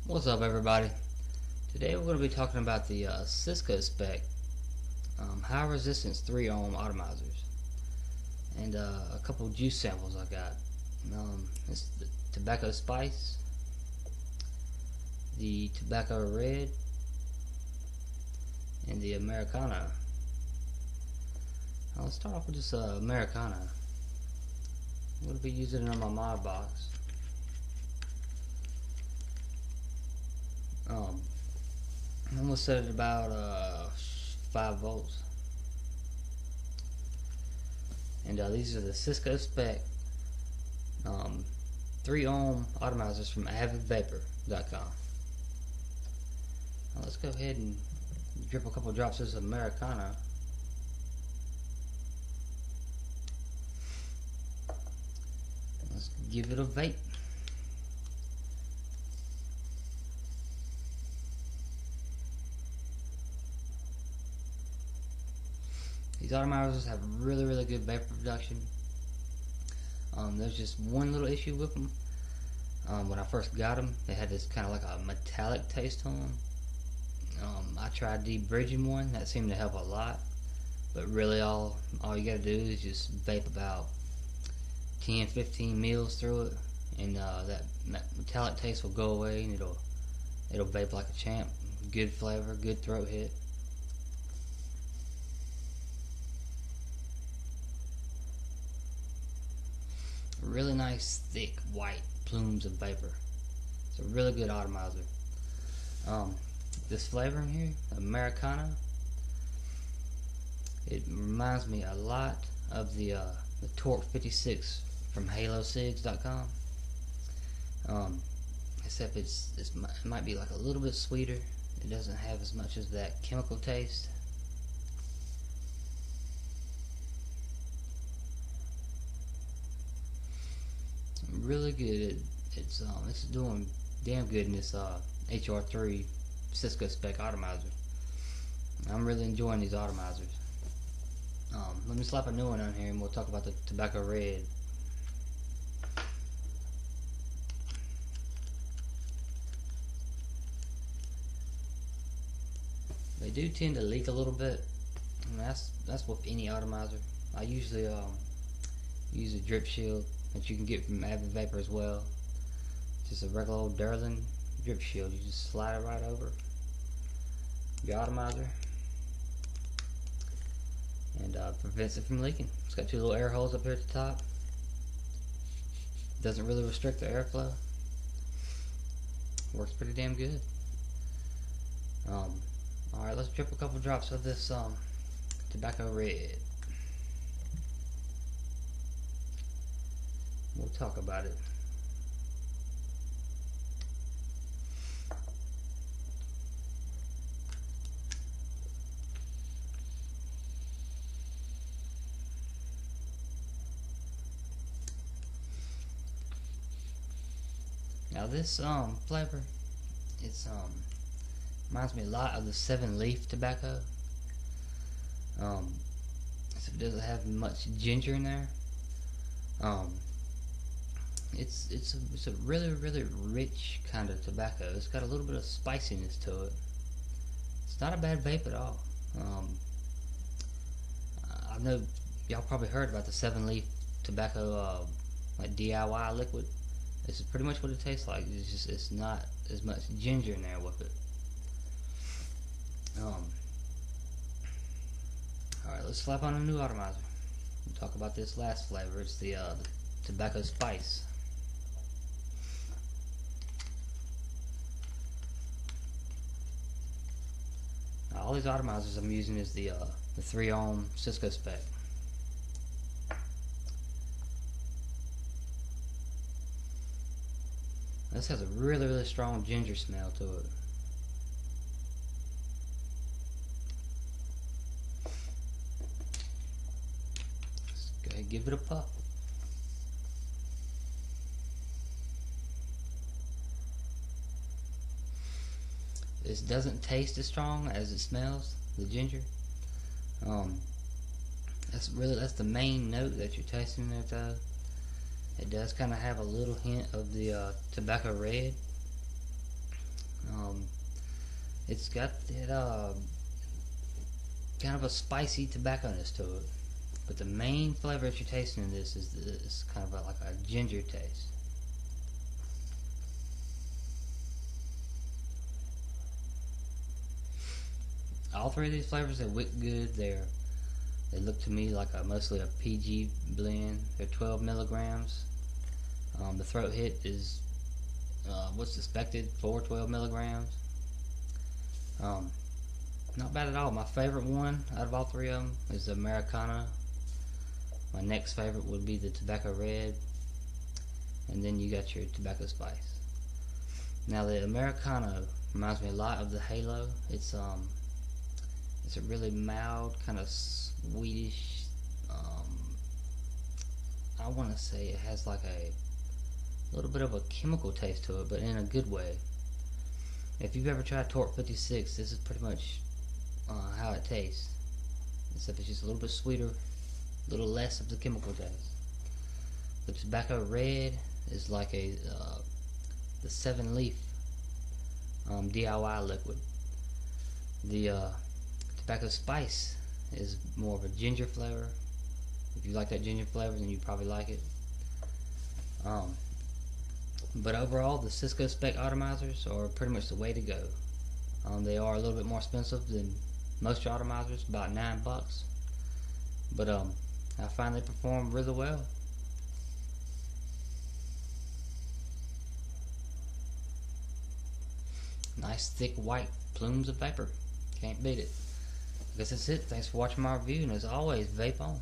What's up, everybody? Today we're going to be talking about the Cisco Spec high resistance 3 ohm atomizers and a couple juice samples I got. It's the tobacco spice, the tobacco red, and the Americana. Let's start off with this Americana. I'm going to be using it on my mod box. I'm going to set it at about 5 volts. And these are the Cisco Spec 3 ohm atomizers from Avidvaper.com. Let's go ahead and drip a couple drops of this Americana. Let's give it a vape. These atomizers have really good vapor production. There's just one little issue with them. When I first got them, they had this kind of like a metallic taste to them. I tried de-bridging one, that seemed to help a lot. But really all you gotta do is just vape about 10-15 mils through it, and that metallic taste will go away, and it'll vape like a champ. Good flavor, good throat hit. Really nice thick white plumes of vapor. It's a really good atomizer. This flavor in here, Americana, it reminds me a lot of the Torque 56 from e-cigs.com. Except it might be like a little bit sweeter. It doesn't have as much as that chemical taste. Really good. It's doing damn good in this HR3 Cisco Spec atomizer. I'm really enjoying these atomizers. Let me slap a new one on here and we'll talk about the tobacco red. They do tend to leak a little bit. And that's with any atomizer. I usually use a drip shield that you can get from Avidvaper as well. Just a regular old Durlin drip shield. You just slide it right over your atomizer and prevents it from leaking. It's got 2 little air holes up here at the top. Doesn't really restrict the airflow. Works pretty damn good. Alright, let's drip a couple drops of this tobacco red. We'll talk about it. Now this flavor, it's reminds me a lot of the 7-leaf tobacco. It doesn't have much ginger in there. It's a really rich kind of tobacco. It's got a little bit of spiciness to it. It's not a bad vape at all. I know y'all probably heard about the 7-leaf tobacco like DIY liquid. This is pretty much what it tastes like. It's not as much ginger in there with it. Alright, let's slap on a new atomizer. We'll talk about this last flavor. It's the tobacco spice. Now, all these atomizers I'm using is the 3 ohm Cisco Spec. This has a really strong ginger smell to it. Let's go ahead and give it a puff. This doesn't taste as strong as it smells, the ginger. That's the main note that you're tasting there, though. It does kind of have a little hint of the tobacco red. It's got that kind of a spicy tobacconess to it, but the main flavor that you're tasting in this is kind of like a ginger taste. All three of these flavors, they wick good. They look to me like mostly a PG blend. They're 12 milligrams. The throat hit is what's expected for 12 milligrams. Not bad at all. My favorite one out of all three of them is the Americana. My next favorite would be the Tobacco Red, and then you got your Tobacco Spice. Now the Americana reminds me a lot of the Halo. It's a really mild, kind of sweetish. I want to say it has like a little bit of a chemical taste to it, but in a good way. If you've ever tried Torque 56, this is pretty much how it tastes, except it's just a little bit sweeter, a little less of the chemical taste. The Tobacco Red is like the 7-leaf DIY liquid. The Tobacco Spice is more of a ginger flavor. If you like that ginger flavor, then you probably like it. But overall, the Cisco Spec Atomizers are pretty much the way to go. They are a little bit more expensive than most Atomizers, about $9. But I find they perform really well. Nice thick white plumes of vapor. Can't beat it. I guess that's it. Thanks for watching my review, and as always, vape on.